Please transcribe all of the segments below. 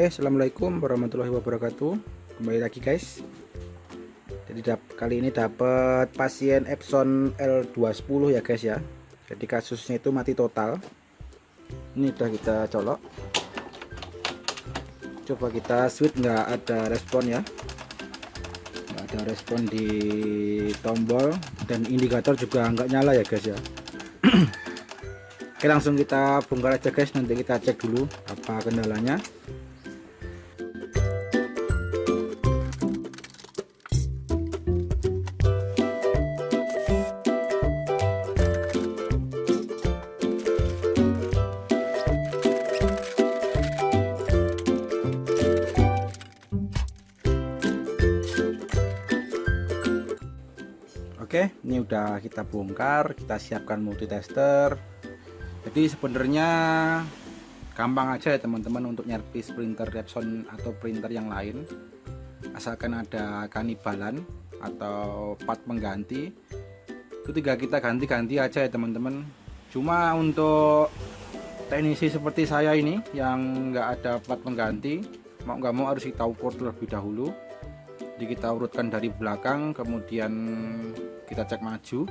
Oke, assalamualaikum warahmatullahi wabarakatuh. Kembali lagi guys. Jadi kali ini dapat pasien Epson L210 ya guys ya. Jadi kasusnya itu mati total. Ini udah kita colok. Coba kita switch, nggak ada respon ya. Nggak ada respon di tombol dan indikator juga nggak nyala ya guys ya. Oke, langsung kita bongkar aja guys. Nanti kita cek dulu apa kendalanya. Oke, ini udah kita bongkar, kita siapkan multitester. Jadi sebenarnya gampang aja ya teman-teman untuk nyervis printer Epson atau printer yang lain, asalkan ada kanibalan atau part pengganti. Itu tinggal kita ganti-ganti aja ya teman-teman. Cuma untuk teknisi seperti saya ini yang nggak ada part pengganti, mau nggak mau harus kita ukur terlebih dahulu. Jadi kita urutkan dari belakang, kemudian kita cek maju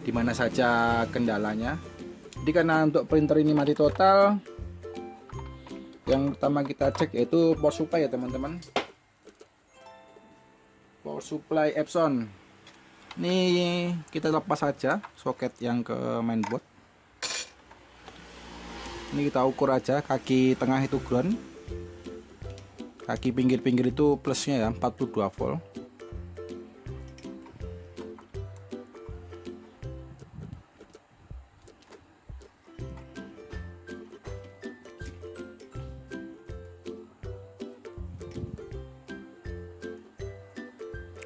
di mana saja kendalanya. Jadi karena untuk printer ini mati total, yang pertama kita cek yaitu power supply ya teman-teman. Power supply Epson ini kita lepas saja soket yang ke mainboard. Ini kita ukur aja, kaki tengah itu ground, kaki pinggir-pinggir itu plusnya ya 42 volt.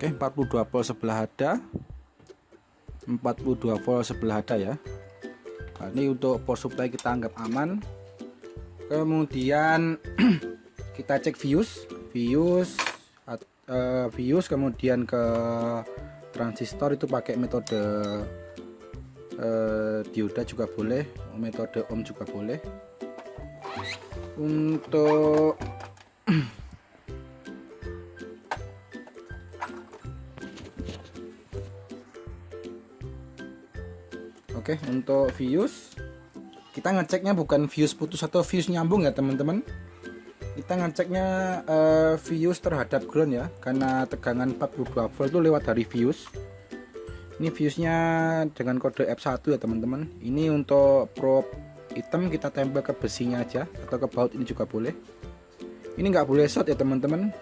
Oke, 42 volt sebelah ada, 42 volt sebelah ada ya. Nah, ini untuk power supply kita anggap aman. Kemudian kita cek fuse kemudian ke transistor itu pakai metode dioda juga boleh, metode ohm juga boleh. Untuk Oke, untuk fuse kita ngeceknya bukan fuse putus atau fuse nyambung ya teman-teman. Kita ngeceknya fuse terhadap ground ya, karena tegangan 42 volt itu lewat dari fuse. Ini fuse nya dengan kode F1 ya teman-teman. Ini untuk probe hitam kita tempel ke besinya aja, atau ke baut ini juga boleh. Ini nggak boleh short ya teman-teman.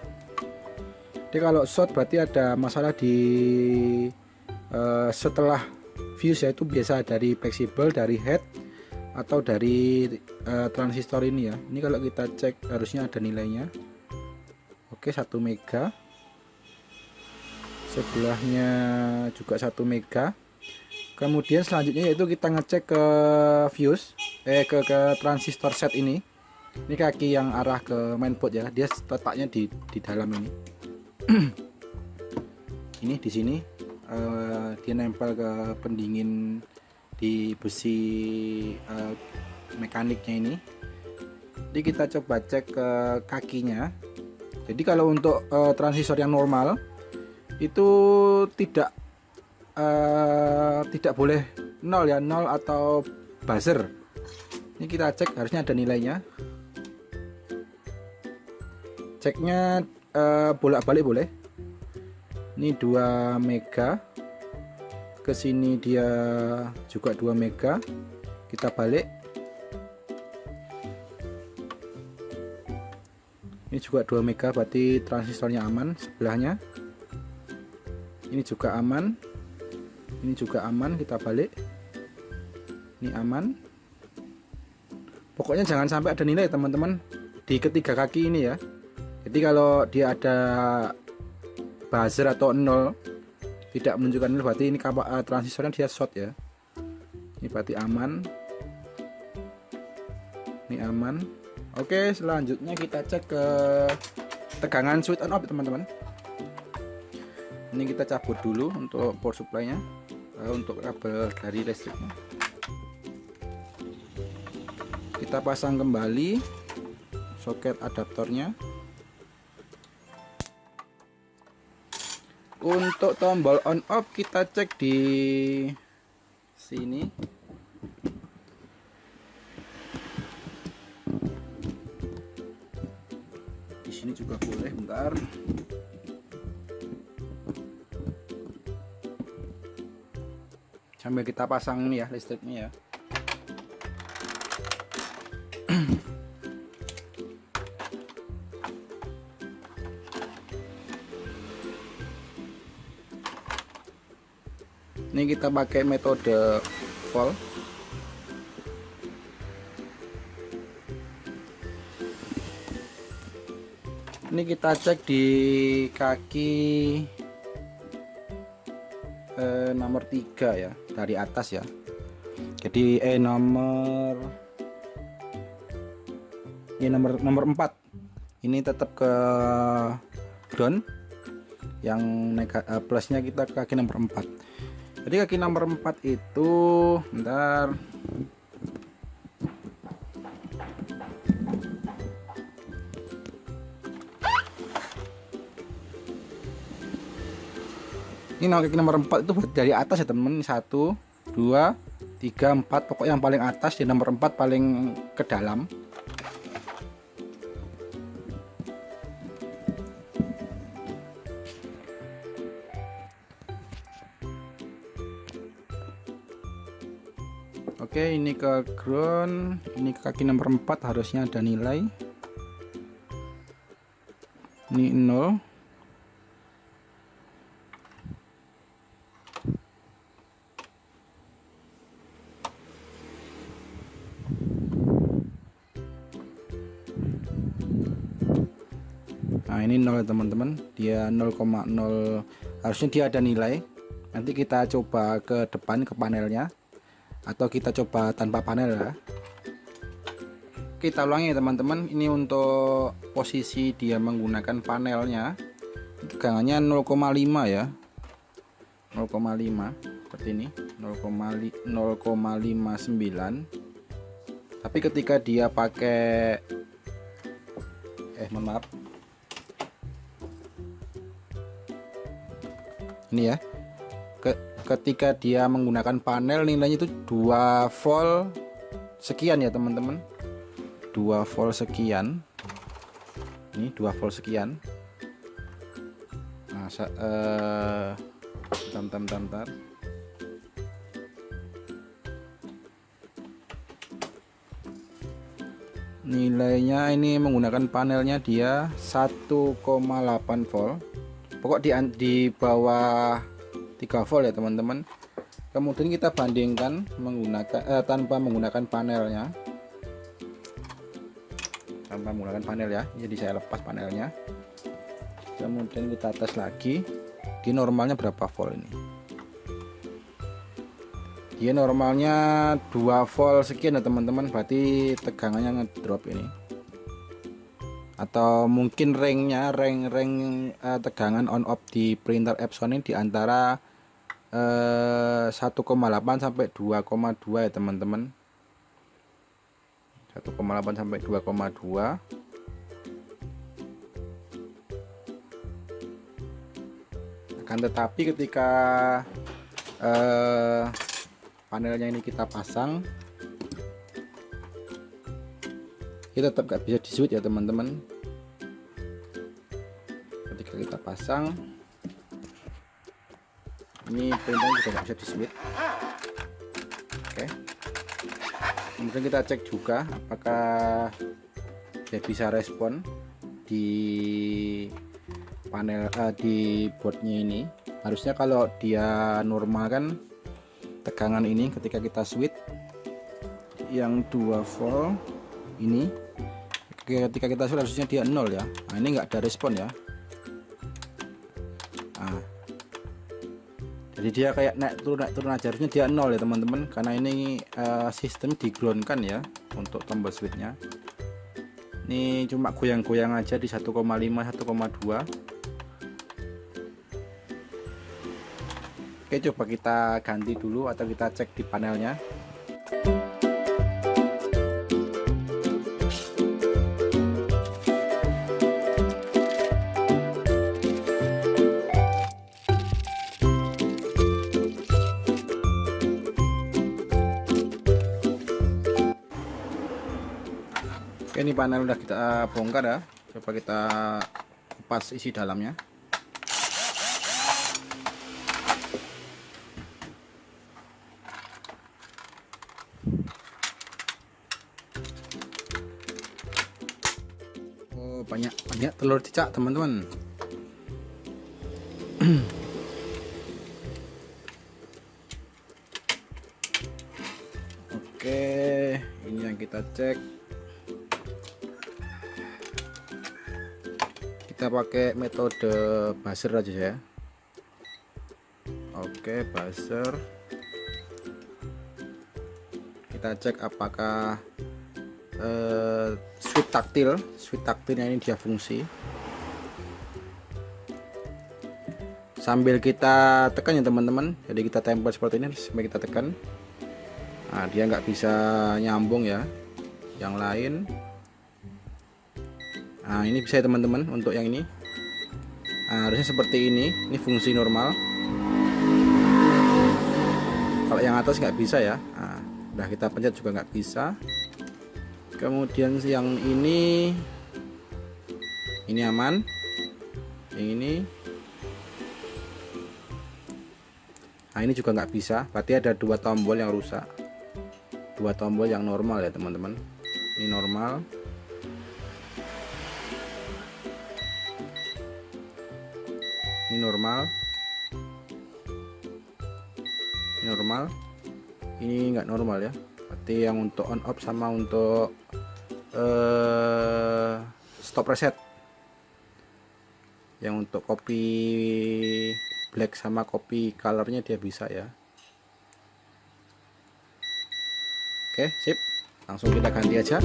Jadi kalau short berarti ada masalah di setelah fuse, yaitu biasa dari fleksibel, dari head, atau dari transistor ini ya. Ini kalau kita cek harusnya ada nilainya. Oke, 1 mega, sebelahnya juga 1 mega. Kemudian selanjutnya yaitu kita ngecek ke fuse, ke transistor set ini. Ini kaki yang arah ke mainboard ya, dia letaknya di dalam ini. Ini di sini dia nempel ke pendingin di besi mekaniknya ini. Jadi kita coba cek ke kakinya. Jadi kalau untuk transistor yang normal itu tidak boleh 0 ya, 0 atau buzzer. Ini kita cek, harusnya ada nilainya. Ceknya bolak-balik boleh. Ini 2 mega, ke sini dia juga 2 mega, kita balik. Ini juga 2 mega, berarti transistornya aman. Sebelahnya ini juga aman, ini juga aman, kita balik. Ini aman. Pokoknya jangan sampai ada nilai teman-teman di ketiga kaki ini ya. Jadi kalau dia ada buzzer atau 0 tidak menunjukkan nilai, berarti ini transistornya dia short ya. Ini berarti aman, ini aman. Oke, selanjutnya kita cek ke tegangan switch on off teman-teman. Ini kita cabut dulu untuk power supply nya, untuk kabel dari listriknya. Kita pasang kembali soket adaptornya. Untuk tombol on off kita cek di sini. Di sini juga boleh, bentar. Sambil kita pasang ini ya listriknya ya. Ini kita pakai metode volt. Ini kita cek di kaki nomor 3 ya, dari atas ya. Jadi nomor 4 ini tetap ke ground, yang plusnya kita ke kaki nomor 4. Jadi kaki nomor 4 itu, bentar, ini kaki nomor 4 itu dari atas ya teman, 1 2 3 4, pokoknya yang paling atas di nomor 4 paling ke dalam. Oke, ini ke ground, ini ke kaki nomor 4 harusnya ada nilai. Ini 0. Nah, ini 0 ya teman-teman. Dia 0,0, harusnya dia ada nilai. Nanti kita coba ke depan ke panelnya, atau kita coba tanpa panel ya. Kita ulangi ya teman-teman. Ini untuk posisi dia menggunakan panelnya, tegangannya 0,5 ya, 0,5 seperti ini, 0,59. Tapi ketika dia pakai mohon maaf, ini ya, ketika dia menggunakan panel nilainya itu 2 volt sekian ya teman-teman, 2 volt sekian. Ini 2 volt sekian. Nah, bentar. Nilainya ini menggunakan panelnya dia 1,8 volt. Pokok di bawah 3 volt ya teman-teman. Kemudian kita bandingkan menggunakan tanpa menggunakan panelnya. Tanpa menggunakan panel ya. Jadi saya lepas panelnya. Kemudian kita tes lagi. Di normalnya berapa volt ini? Dia normalnya 2 volt sekian ya teman-teman. Berarti tegangannya ngedrop ini. Atau mungkin ring tegangan on off di printer Epson ini di antara 1,8 sampai 2,2 ya teman-teman. 1,8 sampai 2,2. Akan tetapi ketika panelnya ini kita pasang, kita tetap gak bisa di switch ya teman-teman. Ketika kita pasang, ini printer juga gak bisa di switch. Oke. Kemudian kita cek juga apakah dia bisa respon di panel di boardnya ini. Harusnya kalau dia normal kan tegangan ini ketika kita switch yang 2 volt ini, ketika kita switch harusnya dia 0 ya. Nah, ini enggak ada respon ya. Nah, jadi dia kayak naik turun aja, harusnya dia 0 ya teman-teman, karena ini sistem di ground kan ya untuk tombol switchnya. Ini cuma goyang-goyang aja di 1,5 1,2. Oke, coba kita ganti dulu atau kita cek di panelnya. Oke, ini panel udah kita bongkar ya. Coba kita kupas isi dalamnya. Oh, banyak telur cicak teman-teman. Oke, ini yang kita cek. Kita pakai metode buzzer aja ya. Oke, buzzer. Kita cek apakah switch taktilnya ini dia fungsi. Sambil kita tekan ya teman-teman. Jadi kita tempel seperti ini sampai kita tekan. Nah, dia nggak bisa nyambung ya. Yang lain. Nah, ini bisa ya teman-teman. Untuk yang ini, nah, harusnya seperti ini fungsi normal. Kalau yang atas nggak bisa ya. Nah, udah kita pencet juga nggak bisa. Kemudian yang ini aman. Yang ini, nah ini juga nggak bisa. Berarti ada 2 tombol yang rusak, 2 tombol yang normal ya teman-teman. Ini normal. Ini normal. Ini normal. Ini nggak normal ya. Berarti yang untuk on off sama untuk stop reset. Yang untuk copy black sama copy colornya dia bisa ya. Oke, sip. Langsung kita ganti aja.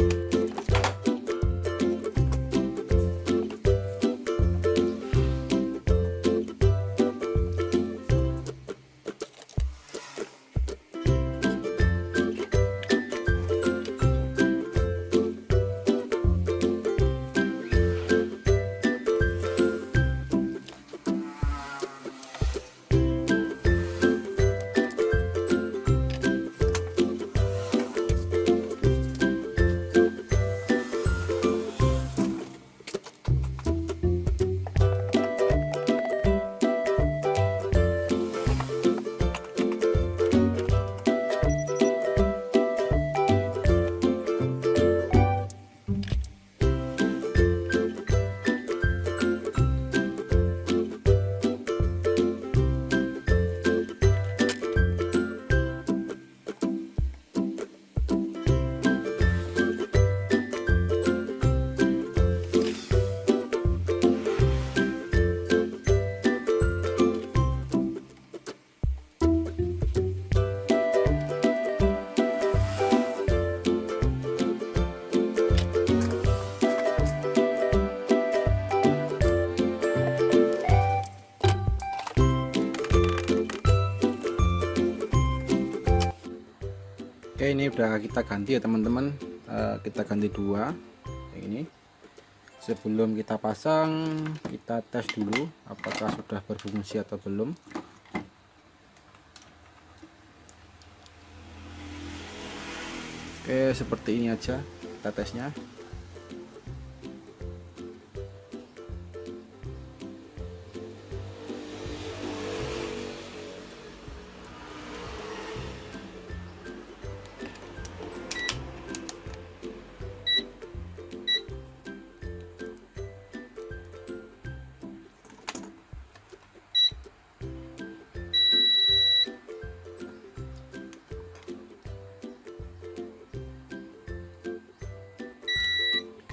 Oke, ini udah kita ganti ya teman-teman. Kita ganti 2 yang ini. Sebelum kita pasang, kita tes dulu apakah sudah berfungsi atau belum. Oke, seperti ini aja kita tesnya.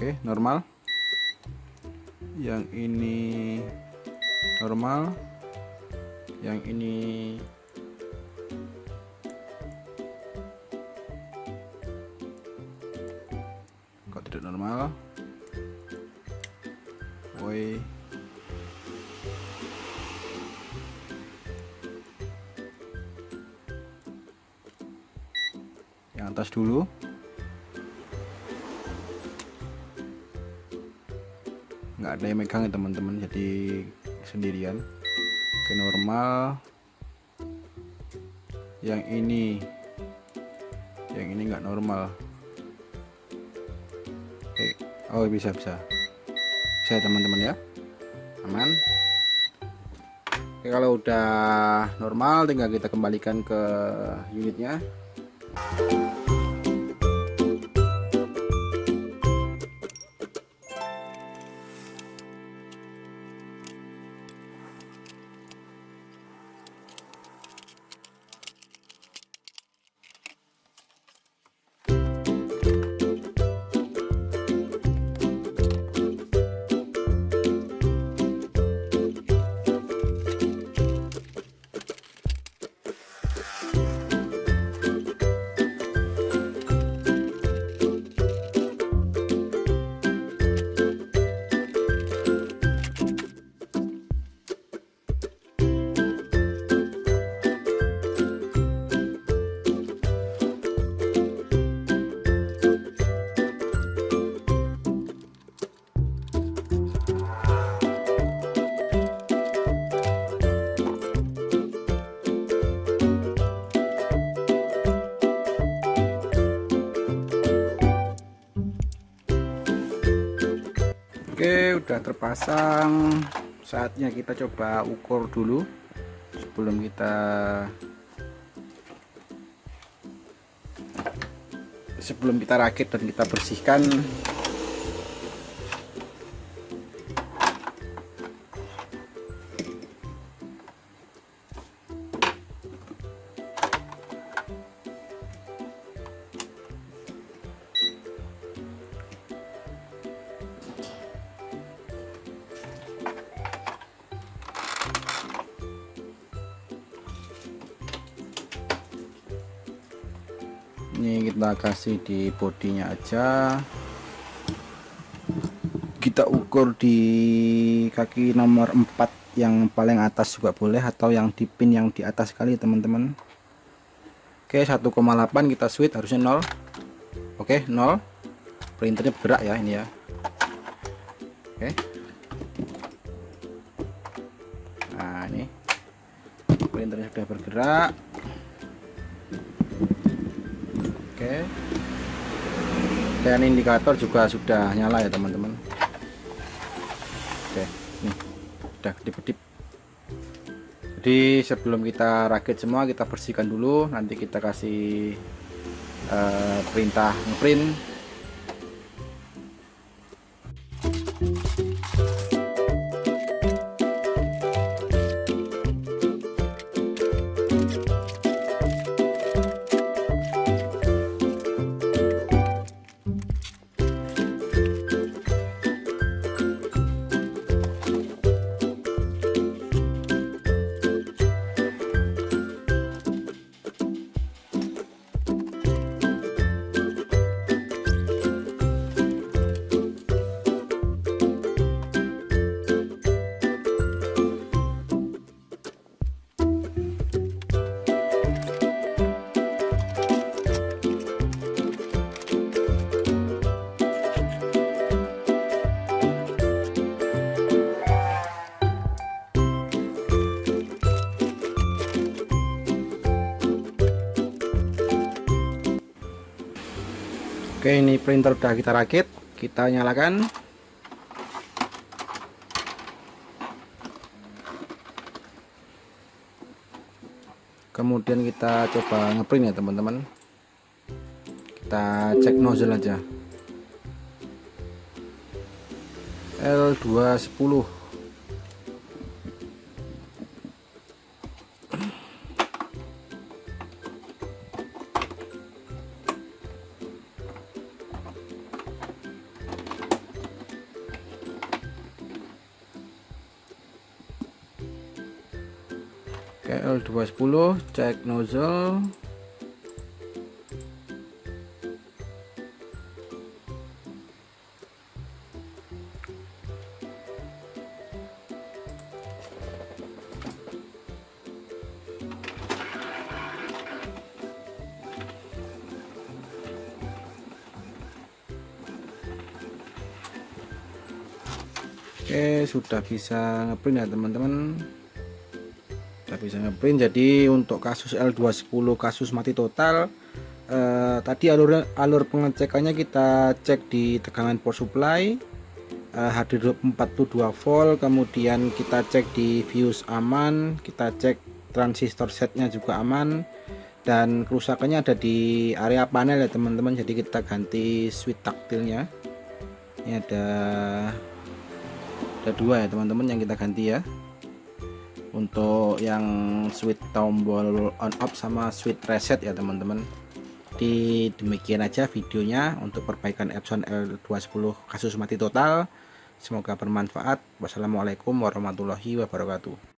Oke, normal. Yang ini normal. Yang ini kok tidak normal. Woi. Yang atas dulu. Nggak ada yang megang ya teman-teman, jadi sendirian. Oke, normal. Yang ini nggak normal. Oke. Oh, bisa bisa ya teman-teman ya, aman. Oke, kalau udah normal tinggal kita kembalikan ke unitnya. Oke, udah terpasang. Saatnya kita coba ukur dulu sebelum kita rakit dan kita bersihkan. Ini kita kasih di bodinya aja, kita ukur di kaki nomor 4 yang paling atas juga boleh, atau yang di pin yang di atas kali teman-teman. Oke, 1,8 kita switch, harusnya 0. Oke, 0. Printernya bergerak ya ini ya. Oke, nah ini printernya sudah bergerak. Oke, dan indikator juga sudah nyala ya teman-teman. Oke, nih udah kedip-kedip. Jadi sebelum kita rakit semua, kita bersihkan dulu, nanti kita kasih perintah ngeprint. Oke, ini printer udah kita rakit, kita nyalakan. Kemudian kita coba ngeprint ya teman-teman. Kita cek nozzle aja. L210. L210, cek nozzle. Oke, sudah bisa ngeprint ya teman-teman. Sudah bisa ngeprint. Jadi untuk kasus L210 kasus mati total, Tadi alur pengecekannya kita cek di tegangan power supply, HD 42 volt, kemudian kita cek di fuse aman, kita cek transistor setnya juga aman, dan kerusakannya ada di area panel ya teman-teman. Jadi kita ganti switch taktilnya. Ini ada dua ya teman-teman yang kita ganti ya, untuk yang switch tombol on off sama switch reset ya teman-teman. Jadi demikian aja videonya untuk perbaikan Epson L210 kasus mati total. Semoga bermanfaat. Wassalamualaikum warahmatullahi wabarakatuh.